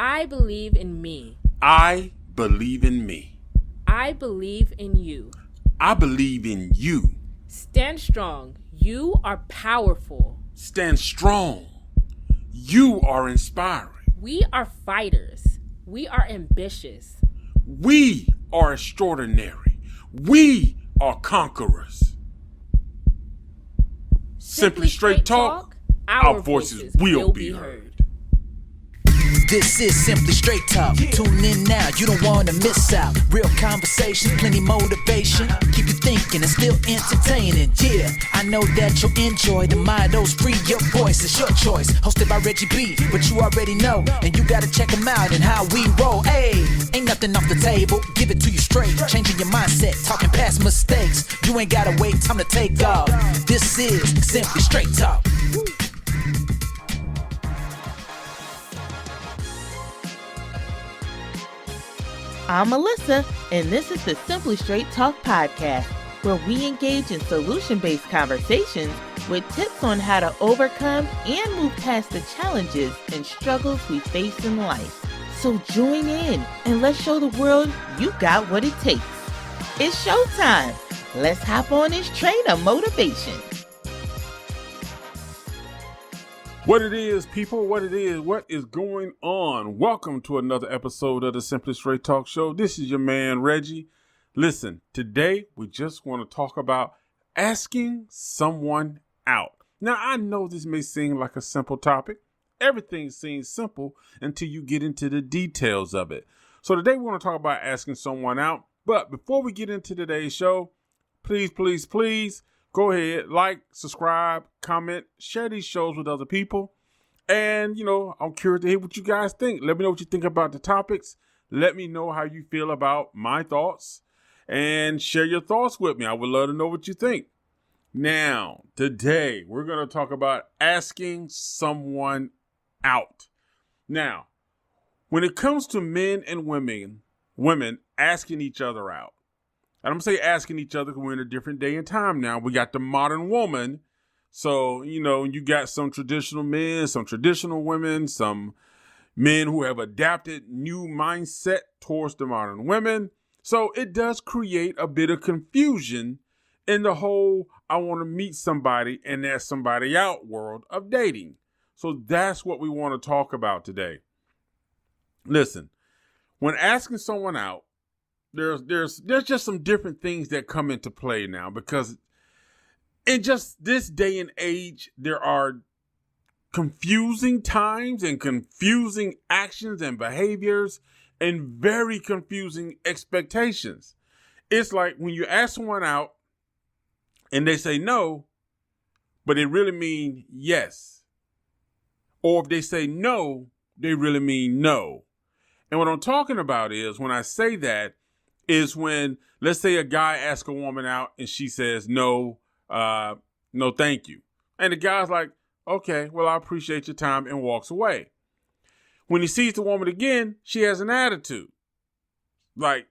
I believe in me. I believe in me. I believe in you. I believe in you. Stand strong. You are powerful. Stand strong. You are inspiring. We are fighters. We are ambitious. We are extraordinary. We are conquerors. Simply Straight Talk, our voices will be heard. This is Simply Straight Talk. Tune in now, you don't want to miss out. Real conversation, plenty motivation. Keep you thinking and still entertaining. Yeah, I know that you'll enjoy the mottos. Free your voice, it's your choice. Hosted by Reggie B, but you already know. And you gotta check them out and how we roll. Hey, ain't nothing off the table. Give it to you straight. Changing your mindset, talking past mistakes. You ain't gotta wait, time to take off. This is Simply Straight Talk. I'm Melissa, and this is the Simply Straight Talk podcast, where we engage in solution-based conversations with tips on how to overcome and move past the challenges and struggles we face in life. So join in and let's show the world you got what it takes. It's showtime. Let's hop on this train of motivation. What it is, people, what is going on? Welcome to another episode of the Simply Straight Talk Show. This is your man, Reggie. Listen, today we just want to talk about asking someone out. Now, I know this may seem like a simple topic. Everything seems simple until you get into the details of it. So today we want to talk about asking someone out. But before we get into today's show, please, go ahead, like, subscribe, comment, share these shows with other people. And, I'm curious to hear what you guys think. Let me know what you think about the topics. Let me know how you feel about my thoughts. And share your thoughts with me. I would love to know what you think. Now, today, we're going to talk about asking someone out. Now, when it comes to men and women asking each other out, and I'm going to say asking each other because we're in a different day and time now. We got the modern woman. So, you got some traditional men, some traditional women, some men who have adapted new mindset towards the modern women. So it does create a bit of confusion in the whole I want to meet somebody and ask somebody out world of dating. So that's what we want to talk about today. Listen, when asking someone out, there's just some different things that come into play now, because in just this day and age, there are confusing times and confusing actions and behaviors and very confusing expectations. It's like when you ask someone out and they say no, but they really mean yes. Or if they say no, they really mean no. And what I'm talking about is when I say that, is when, let's say a guy asks a woman out and she says, no, thank you. And the guy's like, okay, well, I appreciate your time, and walks away. When he sees the woman again, she has an attitude. Like,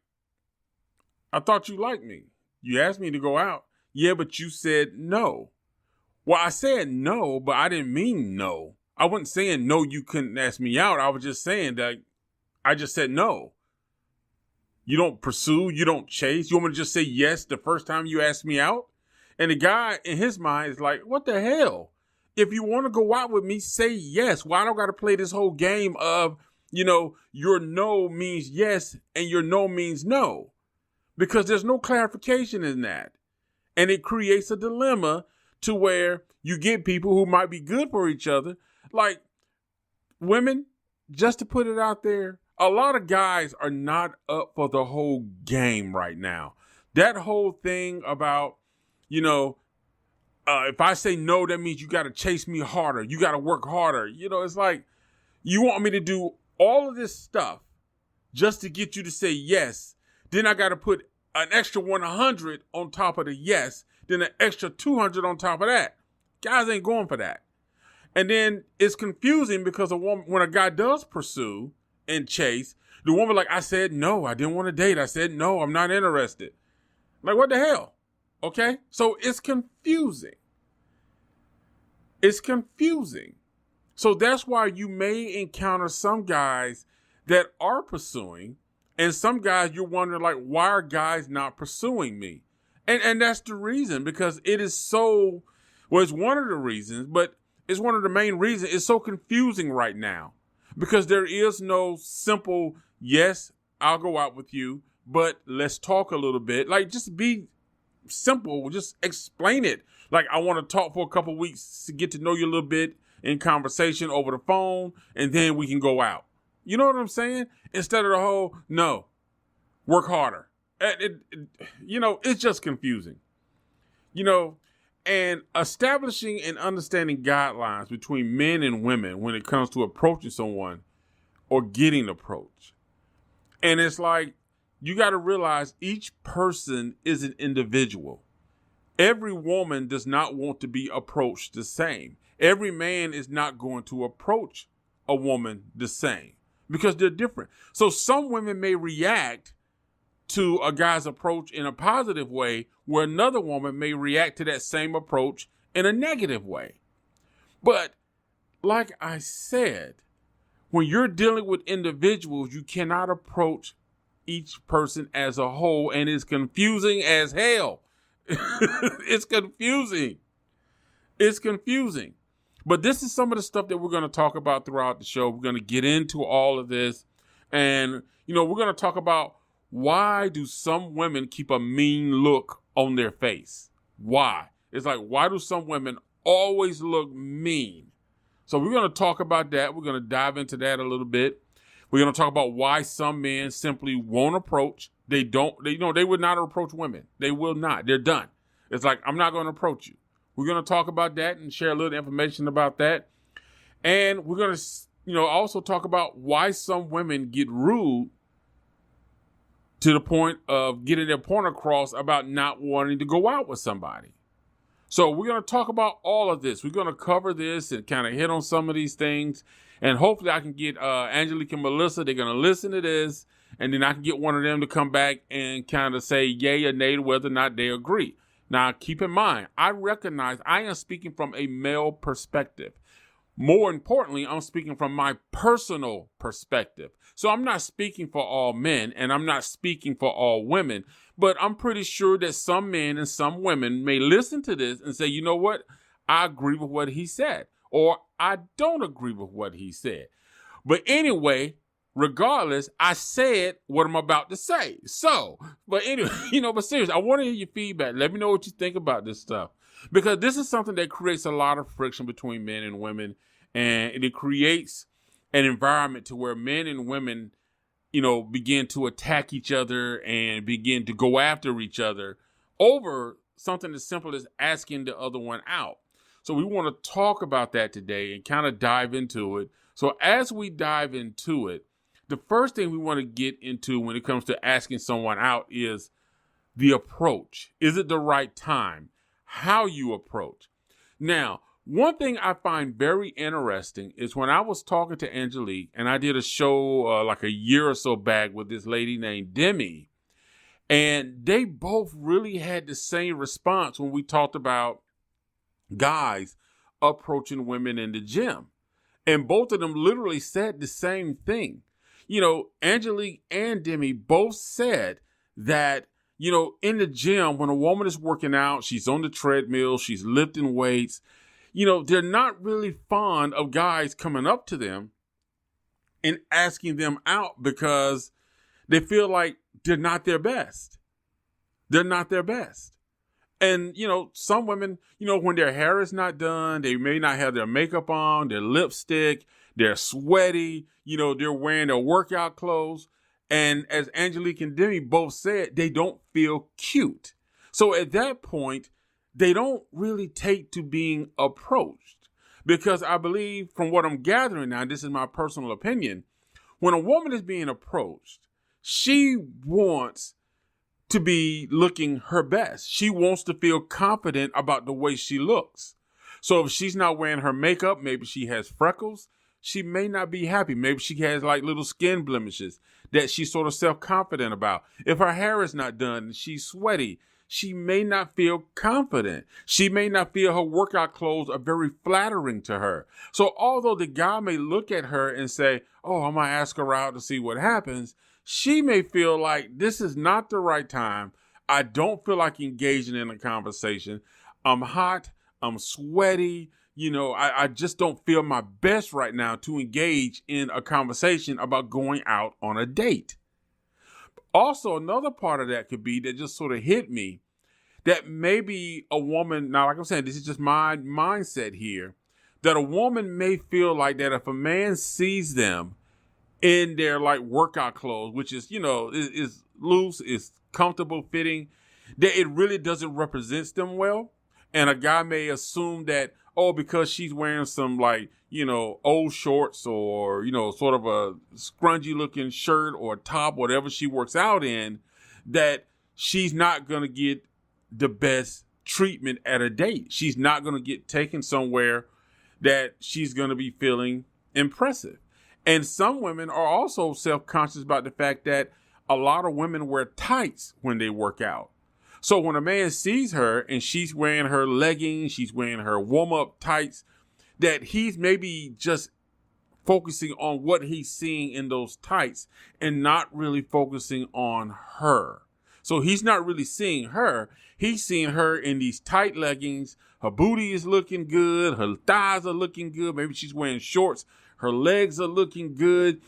I thought you liked me. You asked me to go out. Yeah, but you said no. Well, I said no, but I didn't mean no. I wasn't saying no, you couldn't ask me out. I was just saying that I just said no. You don't pursue, you don't chase. You want me to just say yes the first time you ask me out? And the guy in his mind is like, what the hell? If you want to go out with me, say yes. Why don't I got to play this whole game of, your no means yes and your no means no? Because there's no clarification in that. And it creates a dilemma to where you get people who might be good for each other. Like women, just to put it out there, a lot of guys are not up for the whole game right now. That whole thing about, if I say no, that means you got to chase me harder. You got to work harder. It's like you want me to do all of this stuff just to get you to say yes. Then I got to put an extra 100 on top of the yes. Then an extra 200 on top of that. Guys ain't going for that. And then it's confusing because when a guy does pursue and chase, the woman like, I said no, I didn't want to date. I said no, I'm not interested. Like, what the hell? Okay? So it's confusing. So that's why you may encounter some guys that are pursuing. And some guys, you're wondering, like, why are guys not pursuing me? And that's the reason, because it is so, well, it's one of the reasons, but it's one of the main reasons. It's so confusing right now because there is no simple, yes, I'll go out with you, but let's talk a little bit. Like, just be simple. Just explain it. Like, I want to talk for a couple weeks to get to know you a little bit in conversation over the phone, and then we can go out. You know what I'm saying? Instead of the whole, no, work harder. It's just confusing. And establishing and understanding guidelines between men and women when it comes to approaching someone or getting approached. And it's like, you got to realize each person is an individual. Every woman does not want to be approached the same. Every man is not going to approach a woman the same because they're different. So some women may react to a guy's approach in a positive way, where another woman may react to that same approach in a negative way. But like I said, when you're dealing with individuals, you cannot approach each person as a whole, and it's confusing as hell. It's confusing. It's confusing. But this is some of the stuff that we're going to talk about throughout the show. We're going to get into all of this. And, we're going to talk about, why do some women keep a mean look on their face? Why? It's like, why do some women always look mean? So we're going to talk about that. We're going to dive into that a little bit. We're going to talk about why some men simply won't approach. They would not approach women. They will not. They're done. It's like, I'm not going to approach you. We're going to talk about that and share a little information about that. And we're going to, also talk about why some women get rude to the point of getting their point across about not wanting to go out with somebody. So we're going to talk about all of this. We're going to cover this and kind of hit on some of these things. And hopefully I can get Angelique and Melissa. They're going to listen to this. And then I can get one of them to come back and kind of say yay or nay whether or not they agree. Now, keep in mind, I recognize I am speaking from a male perspective. More importantly, I'm speaking from my personal perspective. So I'm not speaking for all men and I'm not speaking for all women, but I'm pretty sure that some men and some women may listen to this and say, you know what? I agree with what he said, or I don't agree with what he said. But anyway, regardless, I said what I'm about to say. So, but anyway, but seriously, I want to hear your feedback. Let me know what you think about this stuff, because this is something that creates a lot of friction between men and women. And it creates an environment to where men and women, begin to attack each other and begin to go after each other over something as simple as asking the other one out. So we want to talk about that today and kind of dive into it. So as we dive into it, the first thing we want to get into when it comes to asking someone out is the approach. Is it the right time? How you approach. Now, one thing I find very interesting is when I was talking to Angelique, and I did a show like a year or so back with this lady named Demi, and they both really had the same response when we talked about guys approaching women in the gym. And both of them literally said the same thing. Angelique and Demi both said that, in the gym, when a woman is working out, she's on the treadmill, she's lifting weights, they're not really fond of guys coming up to them and asking them out because they feel like they're not their best. They're not their best. And, some women, when their hair is not done, they may not have their makeup on, their lipstick, they're sweaty, they're wearing their workout clothes. And as Angelique and Demi both said, they don't feel cute. So at that point, they don't really take to being approached, because I believe, from what I'm gathering now, this is my personal opinion, when a woman is being approached, she wants to be looking her best. She wants to feel confident about the way she looks. So if she's not wearing her makeup, maybe she has freckles, she may not be happy. Maybe she has like little skin blemishes that she's sort of self-confident about. If her hair is not done and she's sweaty, she may not feel confident. She may not feel her workout clothes are very flattering to her. So although the guy may look at her and say, oh, I'm going to ask her out to see what happens, she may feel like this is not the right time. I don't feel like engaging in a conversation. I'm hot. I'm sweaty. I just don't feel my best right now to engage in a conversation about going out on a date. Also, another part of that could be that just sort of hit me that maybe a woman, now, like I'm saying, this is just my mindset here, that a woman may feel like that if a man sees them in their like workout clothes, which is, is loose, is comfortable fitting, that it really doesn't represent them well. And a guy may assume that, oh, because she's wearing some like, old shorts or, sort of a scrungy looking shirt or top, whatever she works out in, that she's not going to get the best treatment at a date. She's not going to get taken somewhere that she's going to be feeling impressive. And some women are also self-conscious about the fact that a lot of women wear tights when they work out. So when a man sees her and she's wearing her leggings, she's wearing her warm-up tights, that he's maybe just focusing on what he's seeing in those tights and not really focusing on her. So he's not really seeing her. He's seeing her in these tight leggings. Her booty is looking good. Her thighs are looking good. Maybe she's wearing shorts. Her legs are looking good.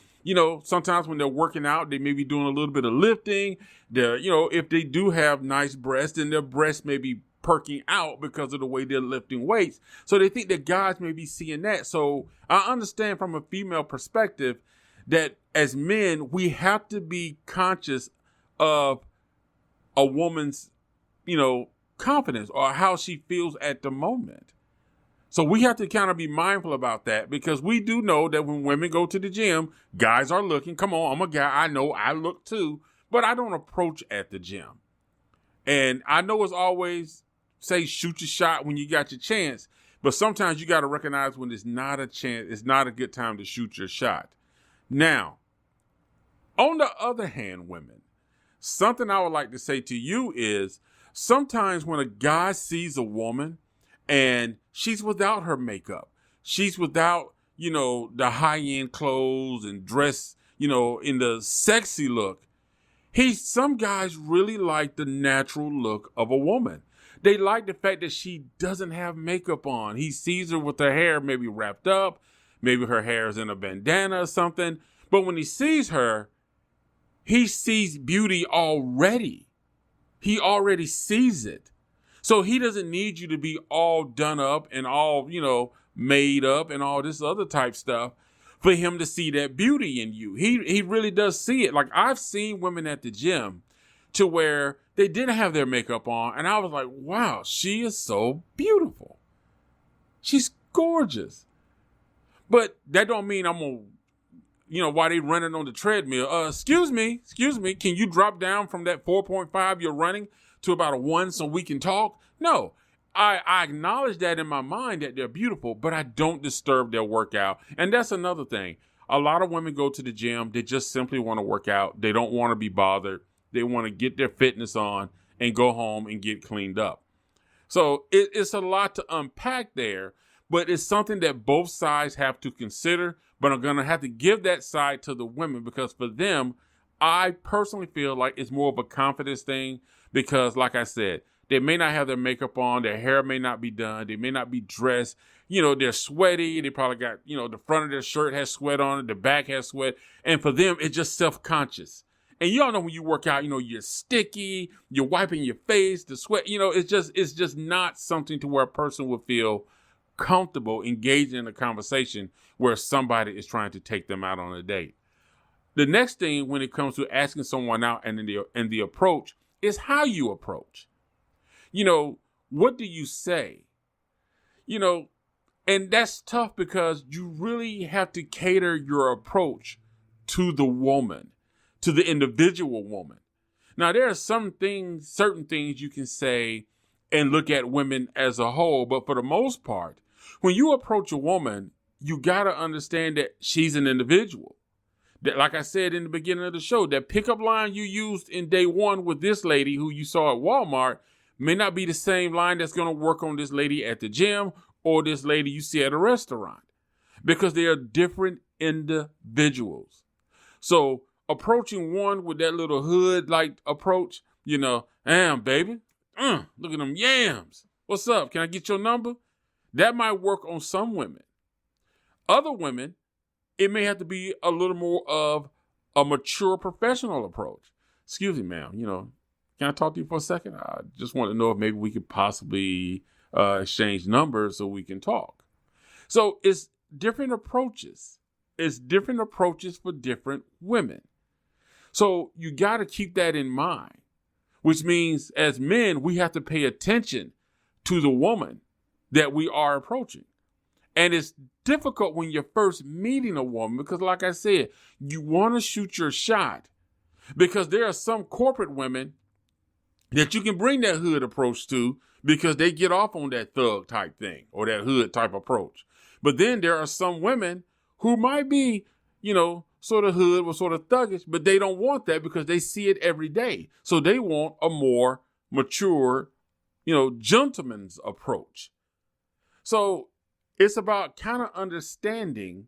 Sometimes when they're working out, they may be doing a little bit of lifting. If they do have nice breasts, then their breasts may be perking out because of the way they're lifting weights. So they think that guys may be seeing that. So I understand from a female perspective that as men, we have to be conscious of a woman's, confidence or how she feels at the moment. So we have to kind of be mindful about that because we do know that when women go to the gym, guys are looking. Come on, I'm a guy. I know I look too, but I don't approach at the gym. And I know it's always say shoot your shot when you got your chance, but sometimes you got to recognize when it's not a chance, it's not a good time to shoot your shot. Now, on the other hand, women, something I would like to say to you is sometimes when a guy sees a woman and she's without her makeup, she's without, the high-end clothes and dress, in the sexy look, some guys really like the natural look of a woman. They like the fact that she doesn't have makeup on. He sees her with her hair maybe wrapped up, maybe her hair is in a bandana or something. But when he sees her, he sees beauty already. He already sees it. So he doesn't need you to be all done up and all, made up and all this other type stuff for him to see that beauty in you. He really does see it. Like I've seen women at the gym to where they didn't have their makeup on. And I was like, wow, she is so beautiful. She's gorgeous. But that don't mean I'm going to, while they running on the treadmill, excuse me, can you drop down from that 4.5 you're running to about a 1 so we can talk? No, I acknowledge that in my mind that they're beautiful, but I don't disturb their workout. And that's another thing. A lot of women go to the gym. They just simply want to work out. They don't want to be bothered. They want to get their fitness on and go home and get cleaned up. So it's a lot to unpack there, but it's something that both sides have to consider. But I'm going to have to give that side to the women because for them, I personally feel like it's more of a confidence thing because, like I said, they may not have their makeup on. Their hair may not be done. They may not be dressed. They're sweaty. They probably got, the front of their shirt has sweat on it. The back has sweat. And for them, it's just self-conscious. And you all know when you work out, you're sticky, you're wiping your face, the sweat, it's just not something to where a person would feel comfortable engaging in a conversation where somebody is trying to take them out on a date. The next thing when it comes to asking someone out and the approach is how you approach. What do you say? And that's tough because you really have to cater your approach to the woman, to the individual woman. Now, there are certain things you can say and look at women as a whole, but for the most part, when you approach a woman, you got to understand that she's an individual. That, like I said in the beginning of the show, that pickup line you used in day one with this lady who you saw at Walmart may not be the same line that's going to work on this lady at the gym or this lady you see at a restaurant, because they are different individuals. So approaching one with that little hood-like approach, damn, baby, look at them yams. What's up? Can I get your number? That might work on some women. Other women, it may have to be a little more of a mature professional approach. Excuse me, ma'am, can I talk to you for a second? I just want to know if maybe we could possibly exchange numbers so we can talk. So it's different approaches. It's different approaches for different women. So you got to keep that in mind, which means as men, we have to pay attention to the woman that we are approaching. And it's difficult when you're first meeting a woman because, like I said, you want to shoot your shot because there are some corporate women that you can bring that hood approach to because they get off on that thug type thing or that hood type approach. But then there are some women who might be, sort of hood or sort of thuggish, but they don't want that because they see it every day. So they want a more mature, gentleman's approach. So it's about kind of understanding.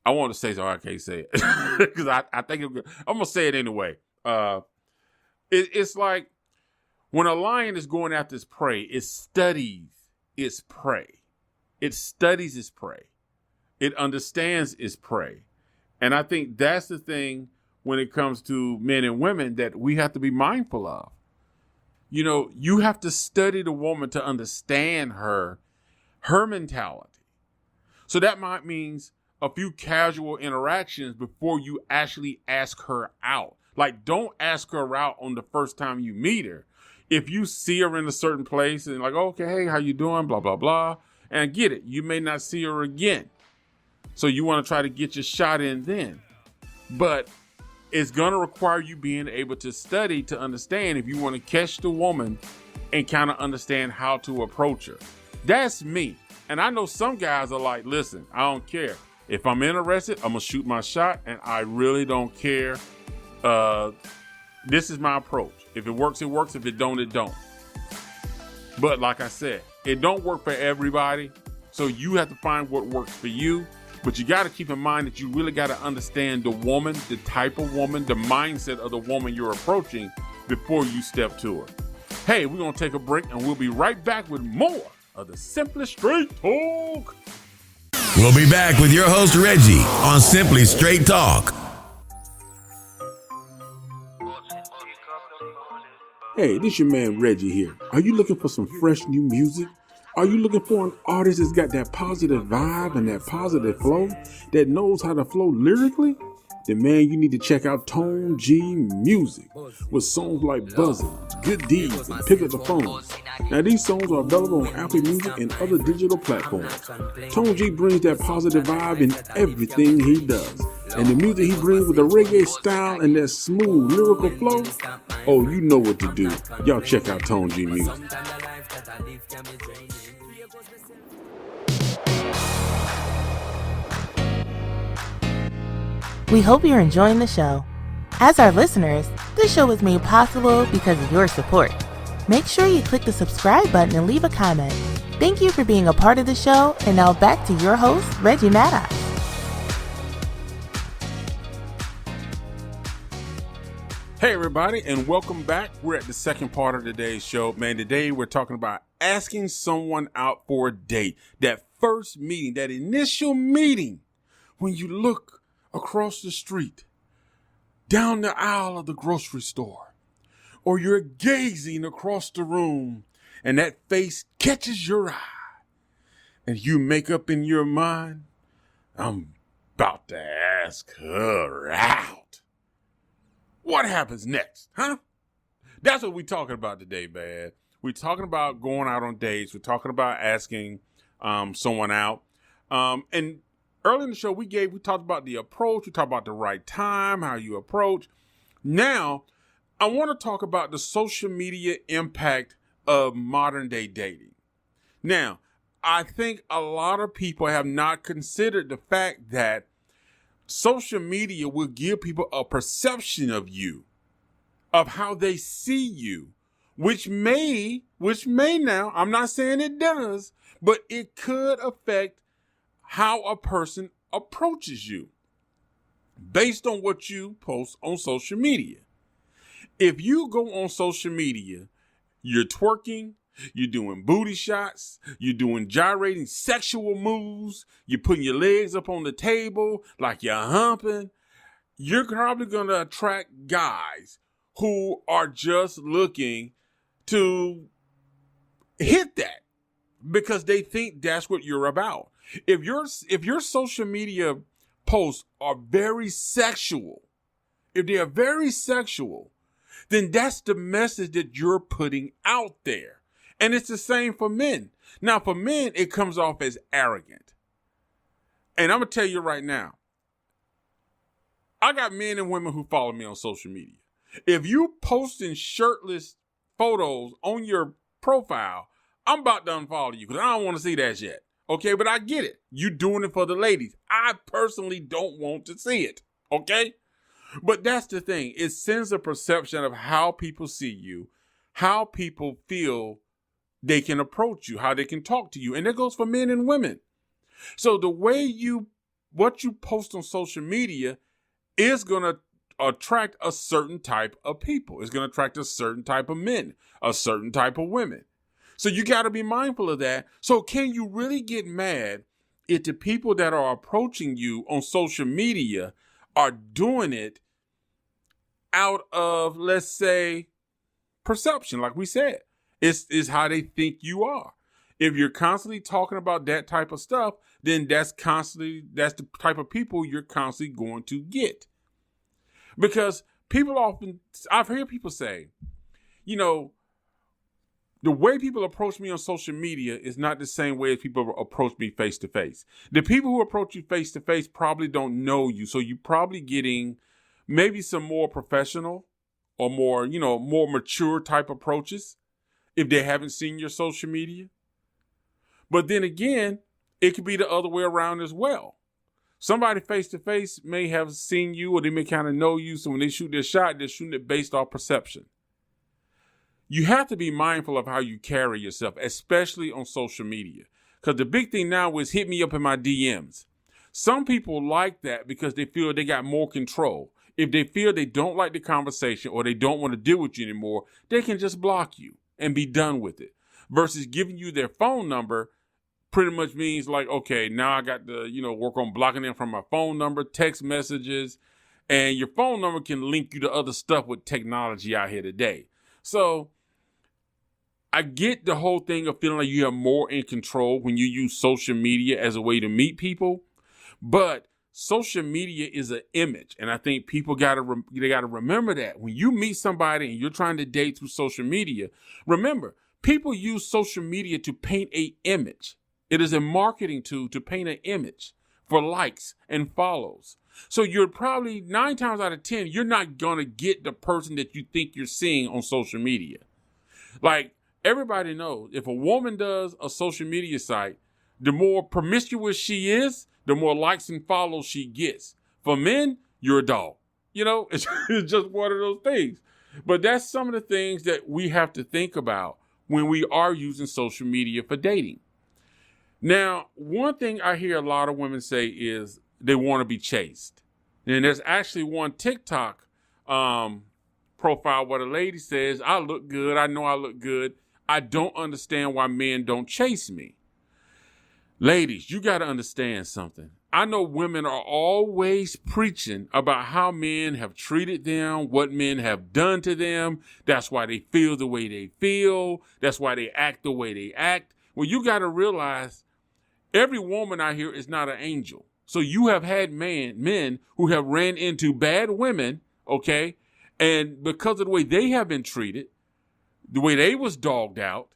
I want to say so, I can't say it because I think I'm going to say it anyway. It's like when a lion is going after its prey, it studies its prey. It studies its prey. It understands its prey. And I think that's the thing when it comes to men and women that we have to be mindful of. You have to study the woman to understand her mentality. So that might means a few casual interactions before you actually ask her out. Like, don't ask her out on the first time you meet her. If you see her in a certain place and like, okay, hey, how you doing? Blah, blah, blah. And I get it. You may not see her again. So you want to try to get your shot in then. But it's going to require you being able to study to understand if you want to catch the woman and kind of understand how to approach her. That's me. And I know some guys are like, listen, I don't care. If I'm interested, I'm going to shoot my shot and I really don't care. This is my approach. If it works, it works. If it don't, it don't. But like I said, it don't work for everybody. So you have to find what works for you. But you got to keep in mind that you really got to understand the woman, the type of woman, the mindset of the woman you're approaching before you step to her. Hey, we're going to take a break and we'll be right back with more of the Simply Straight Talk. We'll be back with your host, Reggie, on Simply Straight Talk. Hey, this your man Reggie here. Are you looking for some fresh new music? Are you looking for an artist that's got that positive vibe and that positive flow, that knows how to flow lyrically? Then man, you need to check out Tone G Music with songs like Buzzing, Good Deeds, and Pick Up the Phone. Now these songs are available on Apple Music and other digital platforms. Tone G brings that positive vibe in everything he does. And the music he brings with the reggae style and that smooth lyrical flow, oh, you know what to do. Y'all check out Tone G Music. We hope you're enjoying the show. As our listeners, this show is made possible because of your support. Make sure you click the subscribe button and leave a comment. Thank you for being a part of the show, and now back to your host, Reggie Maddox. Hey everybody, and welcome back. We're at the second part of today's show. Man, today we're talking about asking someone out for a date. That first meeting, that initial meeting, when you look across the street, down the aisle of the grocery store, or you're gazing across the room and that face catches your eye and you make up in your mind, I'm about to ask her out. What happens next, huh? That's what we're talking about today, man. We're talking about going out on dates. We're talking about asking someone out. And early in the show, we talked about the approach. We talked about the right time, how you approach. Now, I want to talk about the social media impact of modern day dating. Now, I think a lot of people have not considered the fact that social media will give people a perception of you, of how they see you, which may now, I'm not saying it does, but it could affect how a person approaches you based on what you post on social media. If you go on social media, you're twerking, you're doing booty shots, you're doing gyrating sexual moves, you're putting your legs up on the table like you're humping, you're probably going to attract guys who are just looking to hit that because they think that's what you're about. If your social media posts are very sexual, if they are very sexual, then that's the message that you're putting out there. And it's the same for men. Now, for men, it comes off as arrogant. And I'm going to tell you right now, I got men and women who follow me on social media. If you posting shirtless photos on your profile, I'm about to unfollow you because I don't want to see that yet. Okay, but I get it. You're doing it for the ladies. I personally don't want to see it. Okay? But that's the thing. It sends a perception of how people see you, how people feel they can approach you, how they can talk to you. And that goes for men and women. So the way what you post on social media is going to attract a certain type of people. It's going to attract a certain type of men, a certain type of women. So you got to be mindful of that. So can you really get mad if the people that are approaching you on social media are doing it out of, let's say, perception, like we said? It's how they think you are. If you're constantly talking about that type of stuff, then that's the type of people you're constantly going to get. Because I've heard people say, the way people approach me on social media is not the same way as people approach me face to face. The people who approach you face to face probably don't know you. So you're probably getting maybe some more professional or more mature type approaches if they haven't seen your social media. But then again, it could be the other way around as well. Somebody face to face may have seen you or they may kind of know you. So when they shoot their shot, they're shooting it based off perception. You have to be mindful of how you carry yourself, especially on social media. Because the big thing now is hit me up in my DMs. Some people like that because they feel they got more control. If they feel they don't like the conversation or they don't want to deal with you anymore, they can just block you and be done with it. Versus giving you their phone number pretty much means like, okay, now I got to, work on blocking them from my phone number, text messages, and your phone number can link you to other stuff with technology out here today. So I get the whole thing of feeling like you have more in control when you use social media as a way to meet people, but social media is an image, and I think people gotta remember that when you meet somebody and you're trying to date through social media. Remember, people use social media to paint an image. It is a marketing tool to paint an image for likes and follows. So you're probably 9 times out of 10, you're not gonna get the person that you think you're seeing on social media. Like, everybody knows if a woman does a social media site, the more promiscuous she is, the more likes and follows she gets. For men, you're a dog. It's just one of those things. But that's some of the things that we have to think about when we are using social media for dating. Now, one thing I hear a lot of women say is they want to be chased. And there's actually one TikTok profile where the lady says, I look good. I know I look good. I don't understand why men don't chase me. Ladies, you got to understand something. I know women are always preaching about how men have treated them, what men have done to them. That's why they feel the way they feel. That's why they act the way they act. Well, you got to realize every woman out here is not an angel. So you have had men who have ran into bad women, okay? And because of the way they have been treated, the way they was dogged out,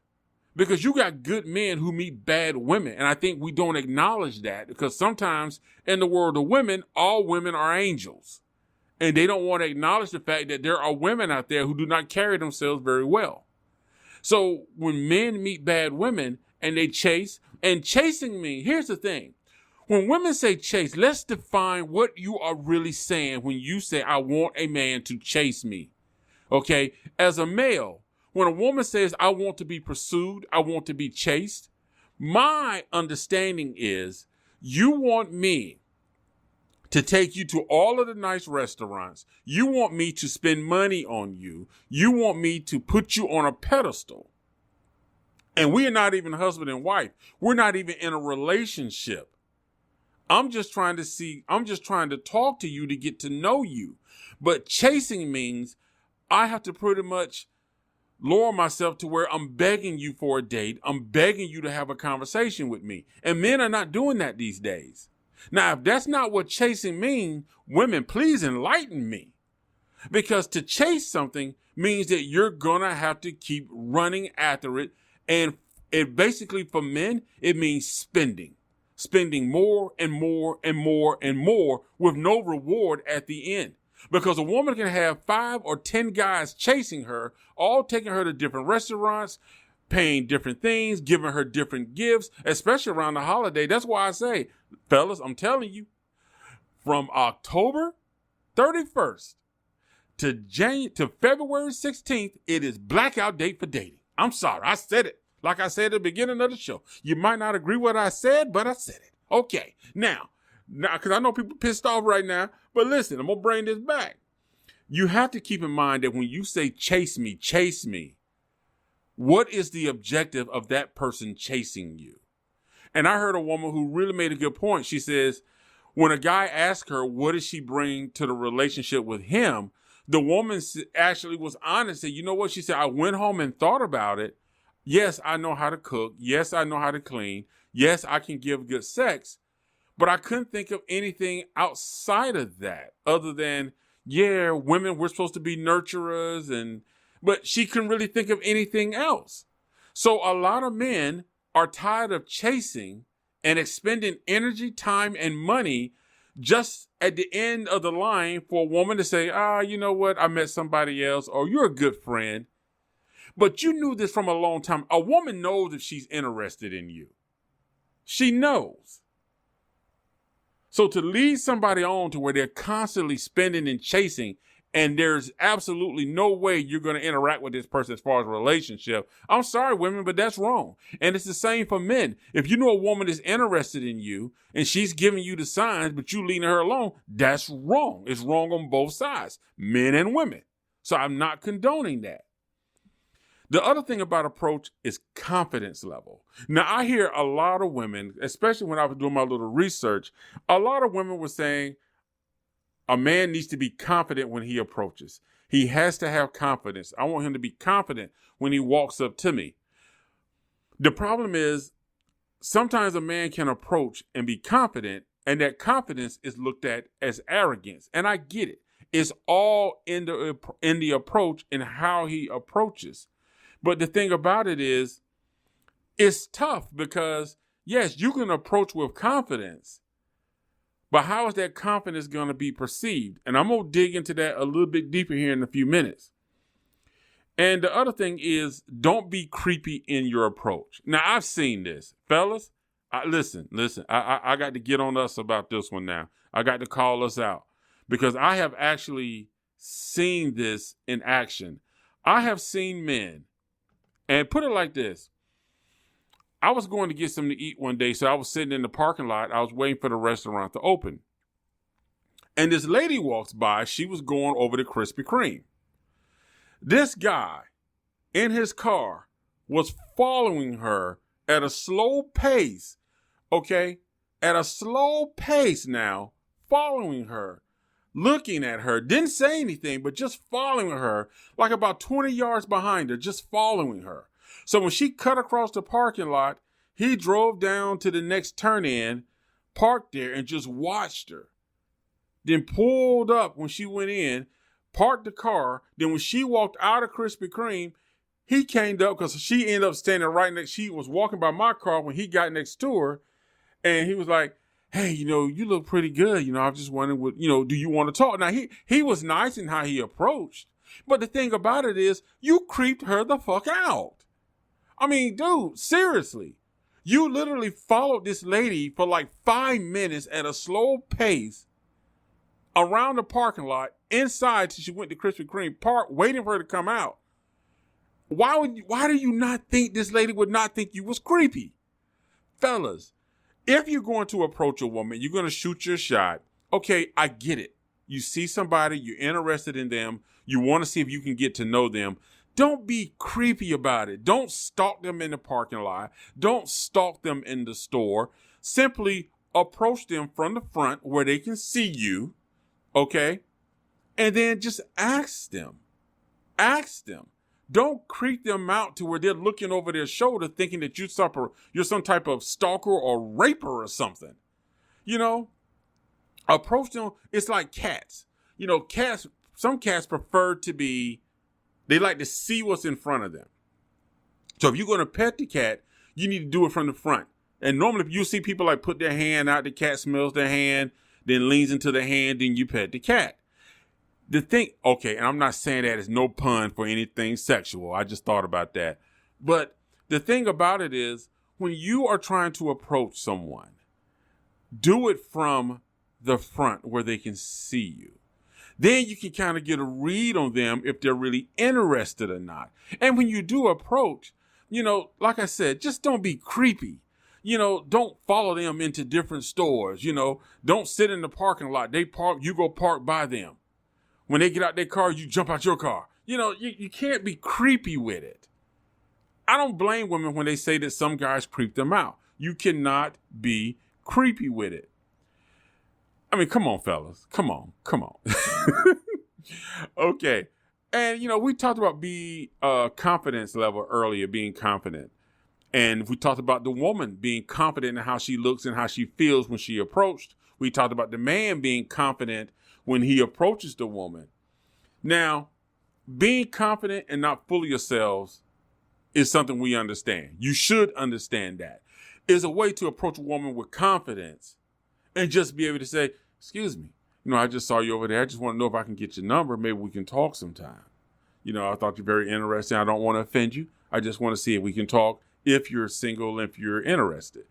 because you got good men who meet bad women. And I think we don't acknowledge that because sometimes in the world of women, all women are angels. And they don't want to acknowledge the fact that there are women out there who do not carry themselves very well. So when men meet bad women and they chase, and chasing me, here's the thing. When women say chase, let's define what you are really saying when you say, I want a man to chase me. Okay? As a male, when a woman says, I want to be pursued, I want to be chased, my understanding is you want me to take you to all of the nice restaurants. You want me to spend money on you. You want me to put you on a pedestal. And we are not even husband and wife. We're not even in a relationship. I'm just trying to talk to you to get to know you. But chasing means I have to pretty much lower myself to where I'm begging you for a date. I'm begging you to have a conversation with me. And men are not doing that these days. Now, if that's not what chasing means, women, please enlighten me. Because to chase something means that you're going to have to keep running after it. And it basically, for men, it means spending more and more and more and more with no reward at the end. Because a woman can have 5 or 10 guys chasing her, all taking her to different restaurants, paying different things, giving her different gifts, especially around the holiday. That's why I say, fellas, I'm telling you, from October 31st to February 16th, it is blackout date for dating. I'm sorry, I said it. Like I said at the beginning of the show. You might not agree with what I said, but I said it. Okay, now, because I know people pissed off right now, but listen, I'm going to bring this back. You have to keep in mind that when you say chase me, what is the objective of that person chasing you? And I heard a woman who really made a good point. She says, when a guy asks her, what does she bring to the relationship with him? The woman actually was honest. Said, you know what? She said, I went home and thought about it. Yes, I know how to cook. Yes, I know how to clean. Yes, I can give good sex. But I couldn't think of anything outside of that other than, yeah, women, we're supposed to be nurturers. But she couldn't really think of anything else. So a lot of men are tired of chasing and expending energy, time, and money just at the end of the line for a woman to say, you know what? I met somebody else, or you're a good friend. But you knew this from a long time. A woman knows if she's interested in you. She knows. So to lead somebody on to where they're constantly spending and chasing, and there's absolutely no way you're going to interact with this person as far as a relationship, I'm sorry, women, but that's wrong. And it's the same for men. If you know a woman is interested in you and she's giving you the signs, but you leaving her alone, that's wrong. It's wrong on both sides, men and women. So I'm not condoning that. The other thing about approach is confidence level. Now, I hear a lot of women, especially when I was doing my little research, a lot of women were saying a man needs to be confident when he approaches. He has to have confidence. I want him to be confident when he walks up to me. The problem is sometimes a man can approach and be confident, and that confidence is looked at as arrogance. And I get it. It's all in the approach and how he approaches. But the thing about it is, it's tough because, yes, you can approach with confidence, but how is that confidence going to be perceived? And I'm going to dig into that a little bit deeper here in a few minutes. And the other thing is, don't be creepy in your approach. Now, I've seen this. Fellas, listen, I got to get on us about this one now. I got to call us out because I have actually seen this in action. I have seen men. And put it like this. I was going to get something to eat one day, so I was sitting in the parking lot. I was waiting for the restaurant to open. And this lady walks by. She was going over to Krispy Kreme. This guy in his car was following her at a slow pace, okay? At a slow pace now, following her, looking at her, didn't say anything, but just following her, like about 20 yards behind her, just following her. So when she cut across the parking lot, he drove down to the next turn in, parked there, and just watched her. Then pulled up when she went in, parked the car. Then when she walked out of Krispy Kreme, he came up because she ended up standing right next. She was walking by my car when he got next to her, and he was like, hey, you look pretty good. I was just wondering, do you want to talk? Now, he was nice in how he approached. But the thing about it is, you creeped her the fuck out. I mean, dude, seriously. You literally followed this lady for like 5 minutes at a slow pace around the parking lot, inside till she went to Krispy Kreme Park, waiting for her to come out. Why do you not think this lady would not think you was creepy? Fellas, if you're going to approach a woman, you're going to shoot your shot. Okay, I get it. You see somebody, you're interested in them, you want to see if you can get to know them. Don't be creepy about it. Don't stalk them in the parking lot. Don't stalk them in the store. Simply approach them from the front where they can see you, okay? And then just ask them. Ask them. Don't creep them out to where they're looking over their shoulder thinking that you're some type of stalker or raper or something. You know, approach them. It's like cats. You know, some cats prefer they like to see what's in front of them. So if you're going to pet the cat, you need to do it from the front. And normally if you see people like put their hand out, the cat smells their hand, then leans into the hand, then you pet the cat. And I'm not saying that as no pun for anything sexual. I just thought about that. But the thing about it is, when you are trying to approach someone, do it from the front where they can see you. Then you can kind of get a read on them if they're really interested or not. And when you do approach, you know, like I said, just don't be creepy. You know, don't follow them into different stores. You know, don't sit in the parking lot. They park, you go park by them. When they get out their car, you jump out your car. You know, you can't be creepy with it. I don't blame women when they say that some guys creep them out. You cannot be creepy with it. I mean, come on, fellas. Come on. Okay. And, you know, we talked about confidence level earlier, being confident. And we talked about the woman being confident in how she looks and how she feels when she approached. We talked about the man being confident when he approaches the woman. Now, being confident and not full of yourselves is something we understand. You should understand that. It's a way to approach a woman with confidence and just be able to say, excuse me, you know, I just saw you over there. I just want to know if I can get your number. Maybe we can talk sometime. You know, I thought you're very interesting. I don't want to offend you. I just want to see if we can talk if you're single, if you're interested.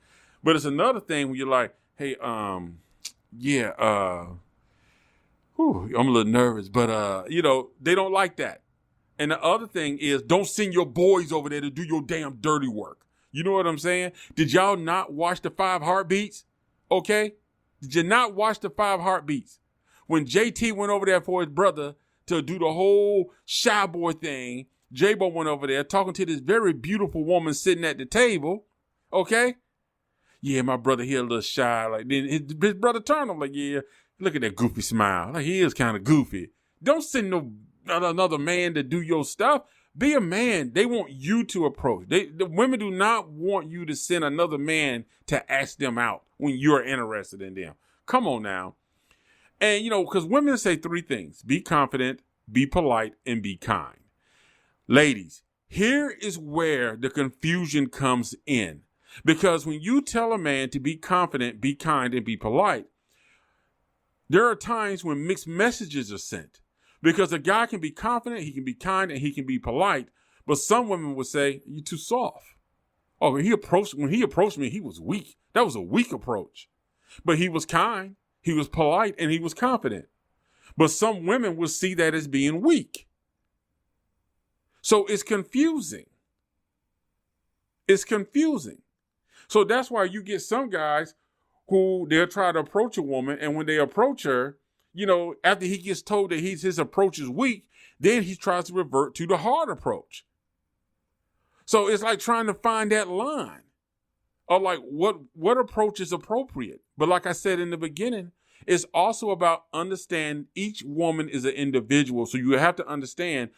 But it's another thing when you're like, hey, I'm a little nervous, but, you know, they don't like that. And the other thing is, don't send your boys over there to do your damn dirty work. You know what I'm saying? Did y'all not watch the 5 Heartbeats? Okay? Did you not watch the 5 Heartbeats? When JT went over there for his brother to do the whole shy boy thing, J-Bo went over there talking to this very beautiful woman sitting at the table. Okay? Yeah, my brother here a little shy. Like, then his brother turned him like, yeah, look at that goofy smile. Like, he is kind of goofy. Don't send another man to do your stuff. Be a man. They want you to approach. The women do not want you to send another man to ask them out when you're interested in them. Come on now. And, you know, because women say 3 things: be confident, be polite, and be kind. Ladies, here is where the confusion comes in. Because when you tell a man to be confident, be kind, and be polite, there are times when mixed messages are sent. Because a guy can be confident, he can be kind, and he can be polite. But some women would say, you're too soft. Oh, when he approached me, he was weak. That was a weak approach. But he was kind, he was polite, and he was confident. But some women will see that as being weak. So it's confusing. It's confusing. So that's why you get some guys who they'll try to approach a woman, and when they approach her, you know, after he gets told that his approach is weak, then he tries to revert to the hard approach. So it's like trying to find that line of like what approach is appropriate. But like I said in the beginning, it's also about understanding each woman is an individual. So you have to understand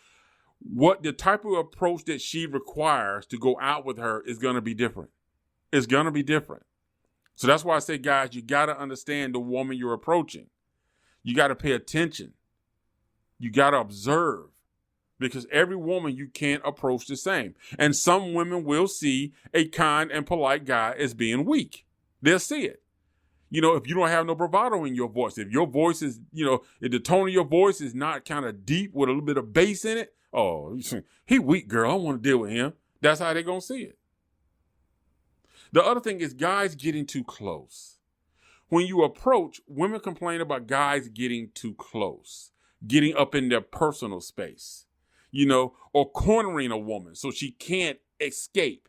what the type of approach that she requires to go out with her is going to be different. It's going to be different. So that's why I say, guys, you got to understand the woman you're approaching. You got to pay attention. You got to observe, because every woman you can't approach the same. And some women will see a kind and polite guy as being weak. They'll see it. You know, if you don't have no bravado in your voice, if your voice is, you know, if the tone of your voice is not kind of deep with a little bit of bass in it, oh, he weak, girl. I don't want to deal with him. That's how they're going to see it. The other thing is guys getting too close. When you approach, women complain about guys getting too close, getting up in their personal space, or cornering a woman so she can't escape.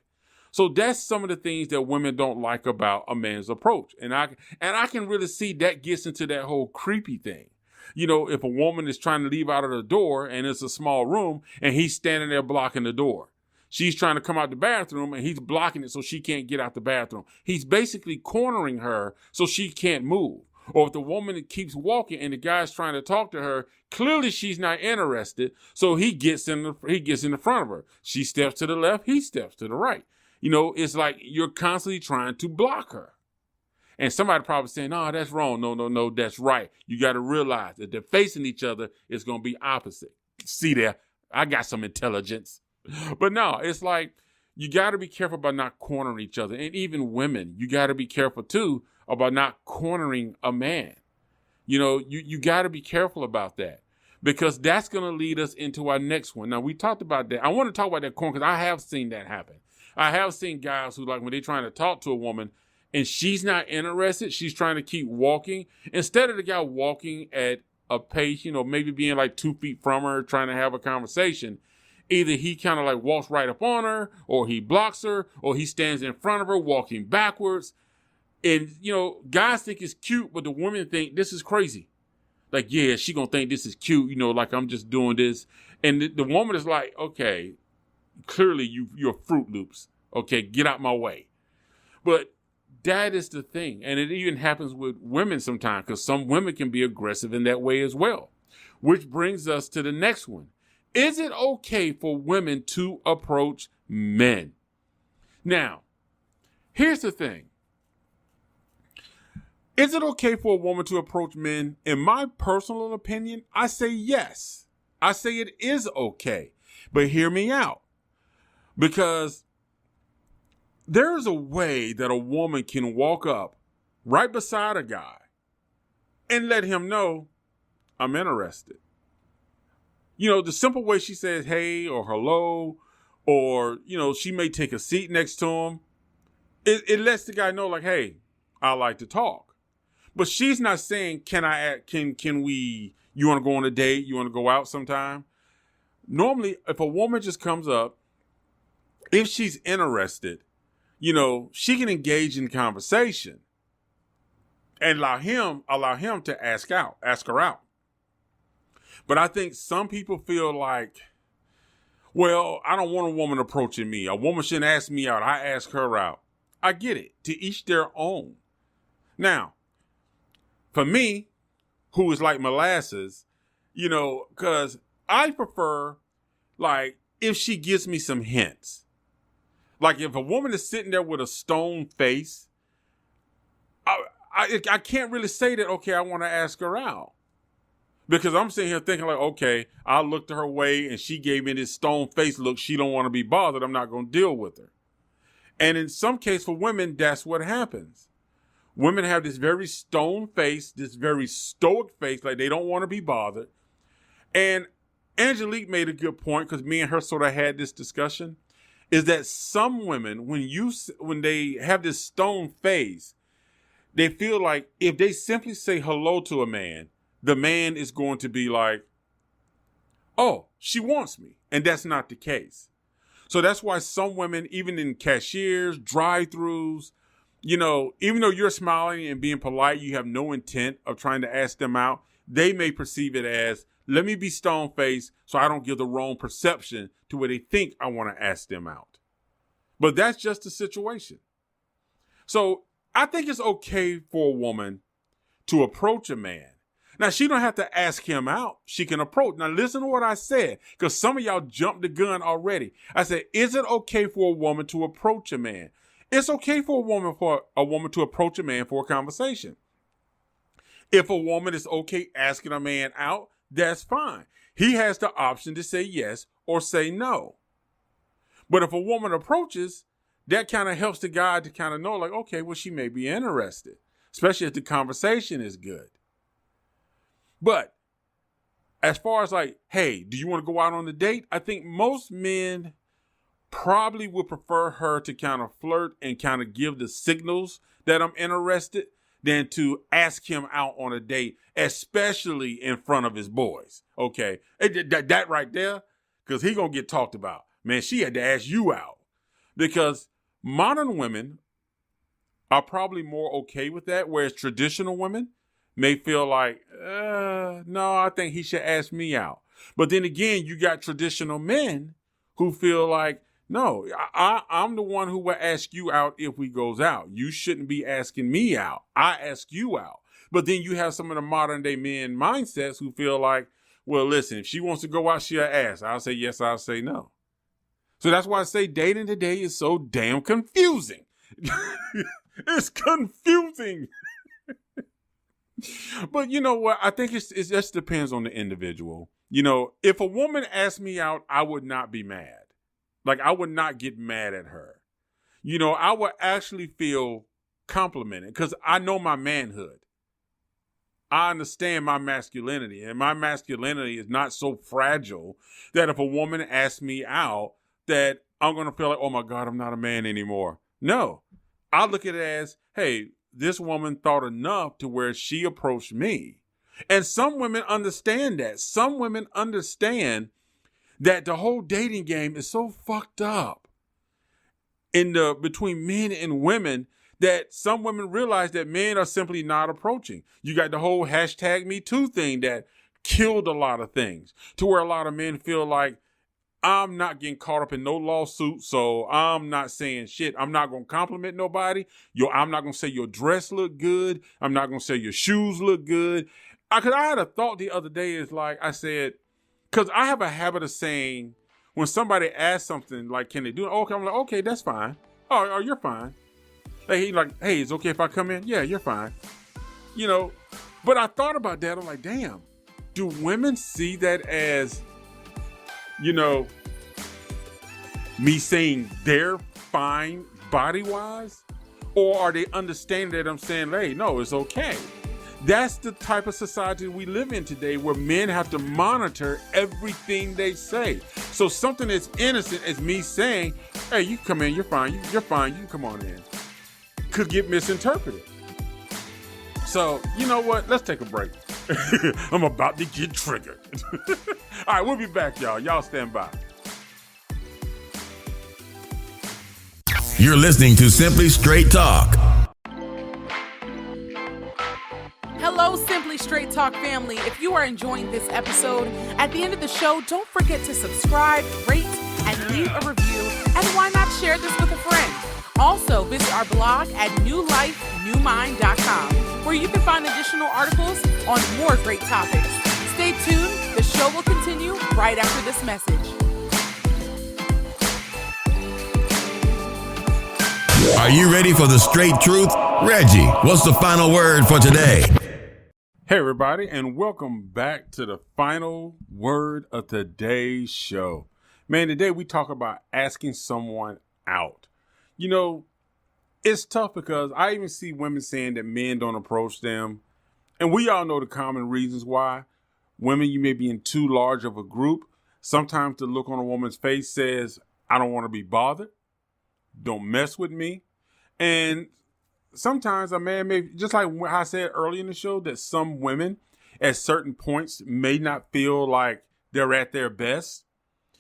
So that's some of the things that women don't like about a man's approach. And I can really see that gets into that whole creepy thing. If a woman is trying to leave out of the door and it's a small room and he's standing there blocking the door. She's trying to come out the bathroom and he's blocking it so she can't get out the bathroom. He's basically cornering her so she can't move. Or if the woman keeps walking and the guy's trying to talk to her, clearly she's not interested. So he gets in the front of her. She steps to the left, he steps to the right. It's like you're constantly trying to block her. And somebody probably saying, no, that's wrong. No, that's right. You got to realize that they're facing each other, it's going to be opposite. See there, I got some intelligence. But no, it's like you got to be careful about not cornering each other. And even women, you got to be careful too about not cornering a man. You got to be careful about that because that's going to lead us into our next one. Now, we talked about that. I want to talk about that corner because I have seen that happen. I have seen guys who, like, when they're trying to talk to a woman and she's not interested, she's trying to keep walking. Instead of the guy walking at a pace, maybe being like 2 feet from her, trying to have a conversation, either he kind of like walks right up on her, or he blocks her, or he stands in front of her walking backwards. And, guys think it's cute, but the women think this is crazy. Like, yeah, she gonna think this is cute, like I'm just doing this. And the woman is like, okay, clearly you're Fruit Loops. Okay, get out my way. But that is the thing. And it even happens with women sometimes because some women can be aggressive in that way as well. Which brings us to the next one. Is it okay for women to approach men? Now, here's the thing. Is it okay for a woman to approach men? In my personal opinion, I say yes. I say it is okay. But hear me out. Because there's a way that a woman can walk up right beside a guy and let him know, I'm interested. The simple way she says hey or hello, or, she may take a seat next to him. It lets the guy know, like, hey, I like to talk. But she's not saying, can you want to go on a date? You want to go out sometime? Normally, if a woman just comes up, if she's interested, she can engage in conversation and allow him to ask her out. But I think some people feel like, well, I don't want a woman approaching me. A woman shouldn't ask me out. I ask her out. I get it. To each their own. Now, for me, who is like molasses, because I prefer, like, if she gives me some hints. Like, if a woman is sitting there with a stone face, I can't really say that, okay, I want to ask her out. Because I'm sitting here thinking like, okay, I looked her way and she gave me this stone face look. She don't want to be bothered. I'm not going to deal with her. And in some case for women, that's what happens. Women have this very stone face, this very stoic face, like they don't want to be bothered. And Angelique made a good point because me and her sort of had this discussion, is that some women, when they have this stone face, they feel like if they simply say hello to a man, the man is going to be like, oh, she wants me. And that's not the case. So that's why some women, even in cashiers, drive-thrus, even though you're smiling and being polite, you have no intent of trying to ask them out, they may perceive it as, let me be stone-faced so I don't give the wrong perception to where they think I want to ask them out. But that's just the situation. So I think it's okay for a woman to approach a man. Now, she don't have to ask him out. She can approach. Now, listen to what I said, because some of y'all jumped the gun already. I said, is it okay for a woman to approach a man? It's okay for a woman to approach a man for a conversation. If a woman is okay asking a man out, that's fine. He has the option to say yes or say no. But if a woman approaches, that kind of helps the guy to kind of know, like, okay, well, she may be interested, especially if the conversation is good. But as far as like, hey, do you want to go out on a date? I think most men probably would prefer her to kind of flirt and kind of give the signals that I'm interested than to ask him out on a date, especially in front of his boys. Okay, that right there, because he gonna get talked about. Man, she had to ask you out. Because modern women are probably more okay with that, whereas traditional women may feel like, no, I think he should ask me out. But then again, you got traditional men who feel like, no, I'm the one who will ask you out if we goes out. You shouldn't be asking me out. I ask you out. But then you have some of the modern day men mindsets who feel like, well, listen, if she wants to go out, she'll ask. I'll say yes, I'll say no. So that's why I say dating today is so damn confusing. It's confusing. But you know what? I think it just depends on the individual. You know, if a woman asked me out, I would not be mad. Like, I would not get mad at her. You know, I would actually feel complimented because I know my manhood. I understand my masculinity, and my masculinity is not so fragile that if a woman asks me out, that I'm going to feel like, oh my God, I'm not a man anymore. No, I look at it as, hey, this woman thought enough to where she approached me. And some women understand that. Some women understand that the whole dating game is so fucked up between men and women that some women realize that men are simply not approaching. You got the whole #MeToo thing that killed a lot of things, to where a lot of men feel like, I'm not getting caught up in no lawsuit, so I'm not saying shit. I'm not going to compliment nobody. I'm not going to say your dress look good. I'm not going to say your shoes look good. Because I had a thought the other day, is like, I said, because I have a habit of saying, when somebody asks something like, can they do it? Okay, I'm like, okay, that's fine. Oh, you're fine. Hey, it's okay if I come in? Yeah, you're fine. You know, but I thought about that. I'm like, damn, do women see that as, you know, me saying they're fine body-wise? Or are they understanding that I'm saying, hey, no, it's okay? That's the type of society we live in today, where men have to monitor everything they say. So something as innocent as me saying, hey, you come in, you're fine, you're fine, you can come on in, could get misinterpreted. So, you know what? Let's take a break. I'm about to get triggered. All right, we'll be back, y'all. Y'all stand by. You're listening to Simply Straight Talk. Hello, Simply Straight Talk family. If you are enjoying this episode, at the end of the show, don't forget to subscribe, rate, and leave a review. And why not share this with a friend? Also, visit our blog at newlifenewmind.com, where you can find additional articles on more great topics. Stay tuned. The show will continue right after this message. Are you ready for the straight truth? Reggie, what's the final word for today? Hey, everybody, and welcome back to the final word of today's show. Man, today we talk about asking someone out. You know, it's tough because I even see women saying that men don't approach them. And we all know the common reasons why. Women, you may be in too large of a group. Sometimes the look on a woman's face says, I don't want to be bothered. Don't mess with me. And sometimes a man may, just like I said earlier in the show, that some women at certain points may not feel like they're at their best.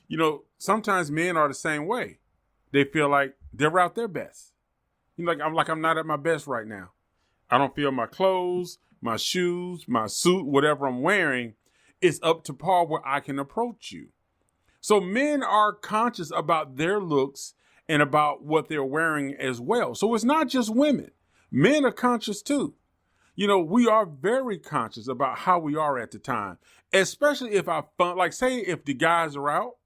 You know, sometimes men are the same way. They feel like they're at their best. You know, I'm not at my best right now. I don't feel my clothes, my shoes, my suit, whatever I'm wearing is up to par where I can approach you. So men are conscious about their looks and about what they're wearing as well. So it's not just women. Men are conscious too. You know, we are very conscious about how we are at the time, especially if our fun, like say if the guys are out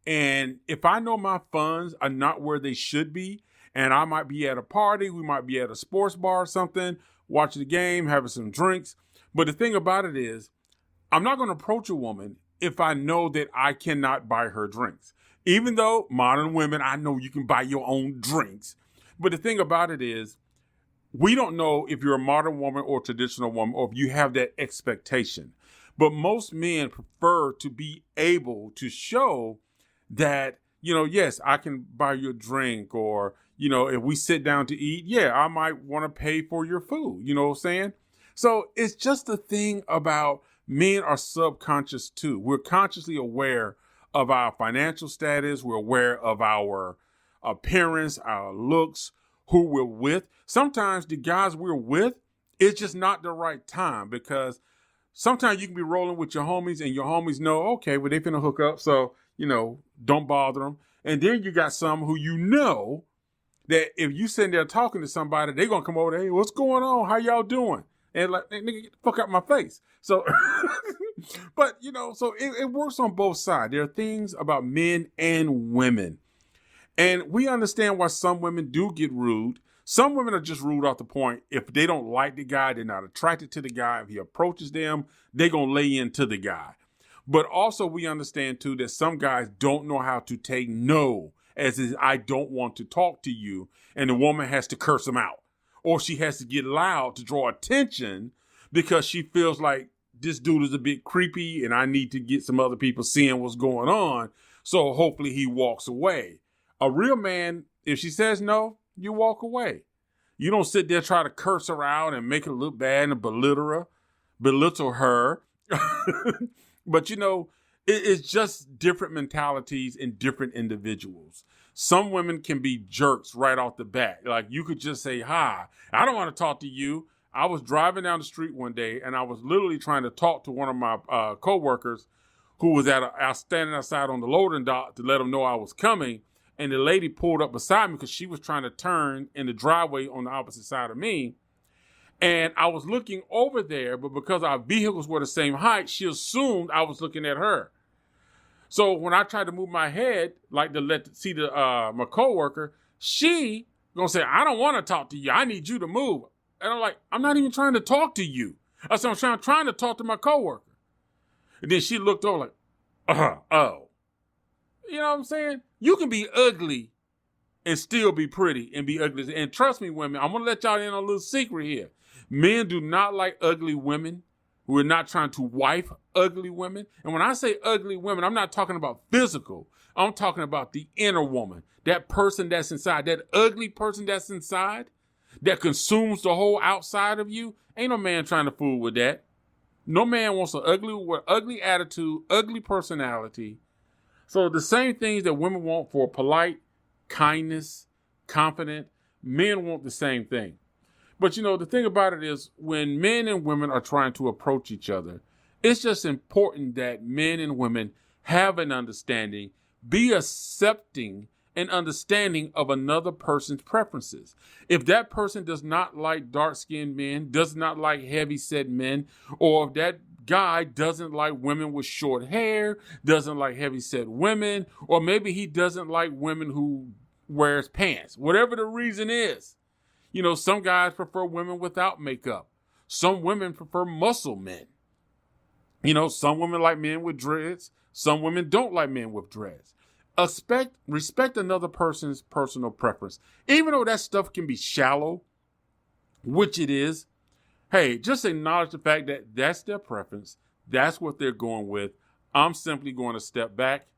and if I know my funds are not where they should be, and I might be at a party, we might be at a sports bar or something, watching the game, having some drinks. But the thing about it is, I'm not going to approach a woman if I know that I cannot buy her drinks. Even though modern women, I know you can buy your own drinks. But the thing about it is, we don't know if you're a modern woman or traditional woman, or if you have that expectation. But most men prefer to be able to show that, yes, I can buy you a drink, or, if we sit down to eat, I might want to pay for your food. You know what I'm saying? So it's just the thing about men are subconscious too. We're consciously aware of our financial status. We're aware of our appearance, our looks, who we're with. Sometimes the guys we're with, it's just not the right time, because sometimes you can be rolling with your homies and your homies know, okay, well, they finna hook up. So, don't bother them. And then you got some who that if you sitting there talking to somebody, they're going to come over there, hey, what's going on? How y'all doing? And like, nigga, get the fuck out my face. So, but, so it works on both sides. There are things about men and women. And we understand why some women do get rude. Some women are just rude off the point. If they don't like the guy, they're not attracted to the guy. If he approaches them, they're going to lay into the guy. But also we understand too that some guys don't know how to take no, as is, I don't want to talk to you. And the woman has to curse him out. Or she has to get loud to draw attention because she feels like this dude is a bit creepy and I need to get some other people seeing what's going on. So hopefully he walks away. A real man, if she says no, you walk away. You don't sit there try to curse her out and make her look bad and belittle her. But it's just different mentalities in different individuals. Some women can be jerks right off the bat. Like you could just say, hi, I don't want to talk to you. I was driving down the street one day and I was literally trying to talk to one of my coworkers who was standing outside on the loading dock to let him know I was coming. And the lady pulled up beside me because she was trying to turn in the driveway on the opposite side of me. And I was looking over there, but because our vehicles were the same height, she assumed I was looking at her. So when I tried to move my head, like to see my coworker, she gonna say, I don't want to talk to you. I need you to move. And I'm like, I'm not even trying to talk to you. I said, I'm trying to talk to my coworker. And then she looked over like, oh. You know what I'm saying? You can be ugly and still be pretty and be ugly. And trust me, women, I'm going to let y'all in on a little secret here. Men do not like ugly women. We're not trying to wife ugly women. And when I say ugly women, I'm not talking about physical. I'm talking about the inner woman. That person that's inside, that ugly person that's inside, that consumes the whole outside of you. Ain't no man trying to fool with that. No man wants an ugly attitude, ugly personality. So the same things that women want for polite, kindness, confident, men want the same thing. But the thing about it is when men and women are trying to approach each other, it's just important that men and women have an understanding, be accepting and understanding of another person's preferences. If that person does not like dark-skinned men, does not like heavy-set men, or if that guy doesn't like women with short hair, doesn't like heavy-set women, or maybe he doesn't like women who wears pants, whatever the reason is. Some guys prefer women without makeup. Some women prefer muscle men. Some women like men with dreads. Some women don't like men with dreads. Respect another person's personal preference. Even though that stuff can be shallow, which it is, hey, just acknowledge the fact that that's their preference. That's what they're going with. I'm simply going to step back.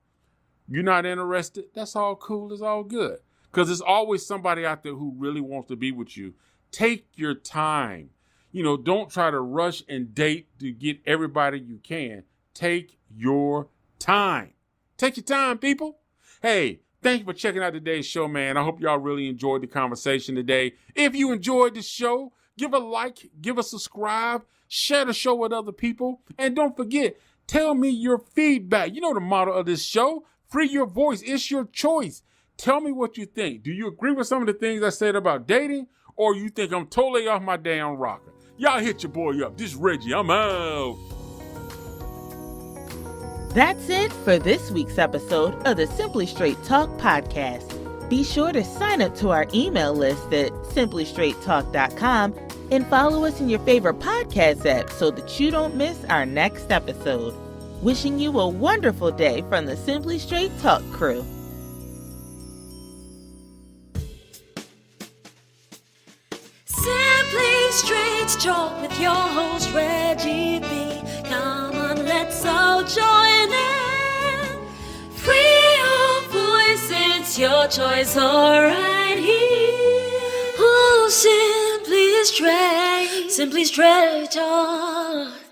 You're not interested? That's all cool. It's all good. Because there's always somebody out there who really wants to be with you. Take your time. Don't try to rush and date to get everybody you can. Take your time. Take your time, people. Hey, thank you for checking out today's show, man. I hope y'all really enjoyed the conversation today. If you enjoyed the show, give a like, give a subscribe, share the show with other people. And don't forget, tell me your feedback. You know the motto of this show, free your voice. It's your choice. Tell me what you think. Do you agree with some of the things I said about dating? Or you think I'm totally off my damn rocker? Y'all hit your boy up. This is Reggie. I'm out. That's it for this week's episode of the Simply Straight Talk podcast. Be sure to sign up to our email list at simplystraighttalk.com and follow us in your favorite podcast app so that you don't miss our next episode. Wishing you a wonderful day from the Simply Straight Talk crew. Simply Straight Talk with your host Reggie B. Come on, let's all join in. Free your voice It's your choice, alright here. Oh, simply straight talk.